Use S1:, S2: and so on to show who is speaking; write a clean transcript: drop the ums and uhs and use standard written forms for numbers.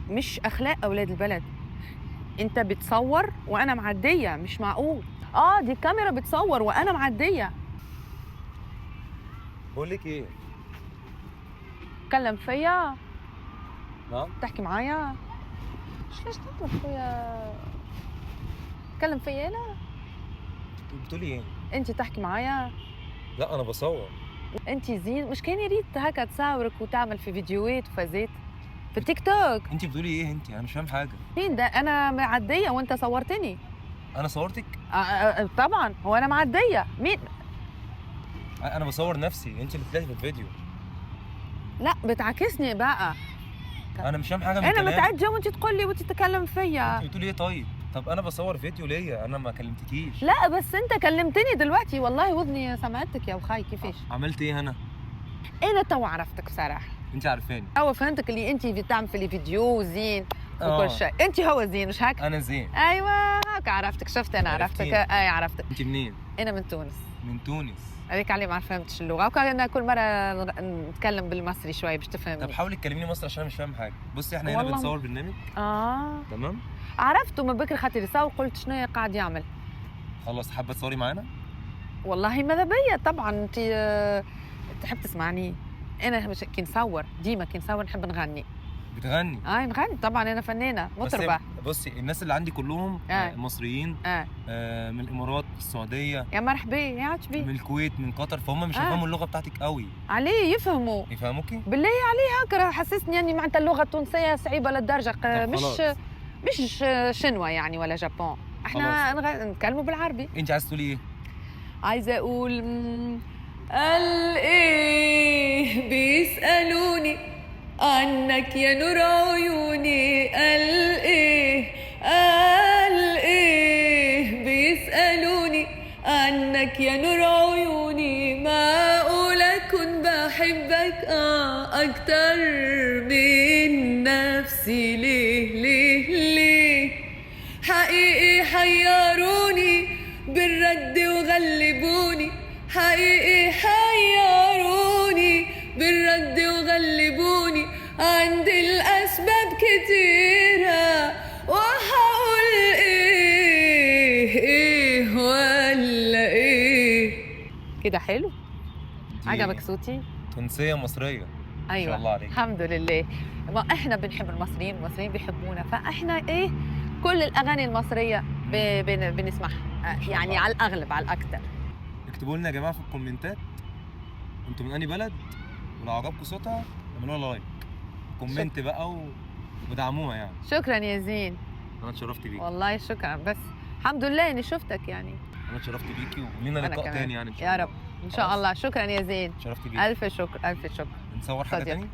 S1: مش اخلاق اولاد البلد. انت بتصور وانا معديه، مش معقول. دي الكاميرا بتصور وانا معديه.
S2: بقول لك ايه؟
S1: تكلم فيا؟
S2: نعم.
S1: تحكي معايا؟ ليش تعمل فيا؟ تكلم فيا انا؟
S2: بتقولي ايه؟
S1: انت تحكي معايا؟
S2: لا انا بصور.
S1: انت زين، مش كان يريد هكا تصورك وتعمل في فيديوهات وفازات في التيك توك؟
S2: انت بتقولي ايه انت؟ انا مش فاهم حاجه.
S1: مين ده؟ انا معديه وانت صورتني.
S2: انا صورتك؟
S1: طبعا، هو انا معديه مين؟
S2: انا بصور نفسي، انت اللي طلعتي في الفيديو.
S1: لا بتعكسني بقى.
S2: انا مش فاهم حاجه من
S1: انا
S2: كلامك.
S1: متعجه وانت تقول لي وانت تتكلم فيا.
S2: انت بتقولي ايه طيب؟ طب انا بصور فيديو ليا، انا ما كلمتكيش.
S1: لا بس انت كلمتني دلوقتي، والله وذني سمعتك يا وخاي. كيفاش؟
S2: عملت ايه انا؟
S1: انا تو عرفتك بصراحه.
S2: انت عارفاني.
S1: تو فهمتك اللي انت بتعمل في الفيديو زين
S2: آه.
S1: وكل شيء. انت هو زين مش هيك؟
S2: انا زين.
S1: ايوه هيك عرفتك. شفت انا عرفتك.
S2: عرفتيني.
S1: اي عرفتك.
S2: انت منين؟
S1: انا من تونس.
S2: من تونس.
S1: هذيك علي ما فهمتش اللغه، وكان كل مره نتكلم بالمصري شوي باش
S2: طب
S1: تفهمني.
S2: حاولي تكلميني مصري عشان انا مش فاهم حاجه. بصي احنا هنا
S1: والله
S2: بنصور برنامج. تمام.
S1: عرفته من بكره خاطر يساوي، قلت شنو قاعد يعمل.
S2: خلاص، حابه تصوري معانا؟
S1: والله ماذا بيا طبعا. انت تحب تسمعني؟ انا مش كي نصور ديما، كي نصور نحب نغني.
S2: بتغني؟
S1: نغني طبعا، انا فنانه مطربه.
S2: بصي الناس اللي عندي كلهم مصريين. من الامارات، السعوديه.
S1: يا مرحبا يا عجبي.
S2: من الكويت، من قطر، فهم مش هيفهموا اللغه بتاعتك قوي.
S1: عليه يفهموا.
S2: يفهموكي؟
S1: بالله عليه هكا حسسني اني معناتها اللغه التونسيه صعيبه للدرجه. مش شنوا يعني ولا جابون. احنا نتكلموا بالعربي.
S2: انت عايزه تقولي ايه؟
S1: عايزه اقول قال ايه بيسالوني عنك يا نور عيوني. قال ايه بيسالوني عنك يا نور عيوني. معقول اكون بحبك اكتر من نفسي؟ ليه حقيقي حيروني بالرد وغلبوني. حقيقي حيروني بالرد وغلبوني. عندي الأسباب كتيرة وهقول ايه ولا ايه. كده حلو؟ عجبك صوتي؟
S2: تونسية مصرية.
S1: أيوة.
S2: ما شاء الله عليك.
S1: الحمد لله. ما احنا بنحب المصريين، المصريين بيحبونا، فاحنا كل الأغاني المصرية بنسمعها يعني على الأغلب، على الأكثر.
S2: اكتبوا لنا يا جماعة في الكومنتات انتوا من أي بلد، ولو عجبكم صوتها اعملوا لها لايك، كومنت بقى ودعموها يعني.
S1: شكرا يا زين.
S2: أنا اتشرفت بيكي.
S1: والله شكرا، بس الحمد لله إني شفتك يعني.
S2: أنا اتشرفت بيكي، ولينا لقاء تاني يعني إن شاء
S1: يا
S2: الله.
S1: رب إن شاء الله. شكرا يا زين.
S2: اتشرفت بيكي.
S1: ألف شكر ألف شكر.
S2: نصور حاجة تاني؟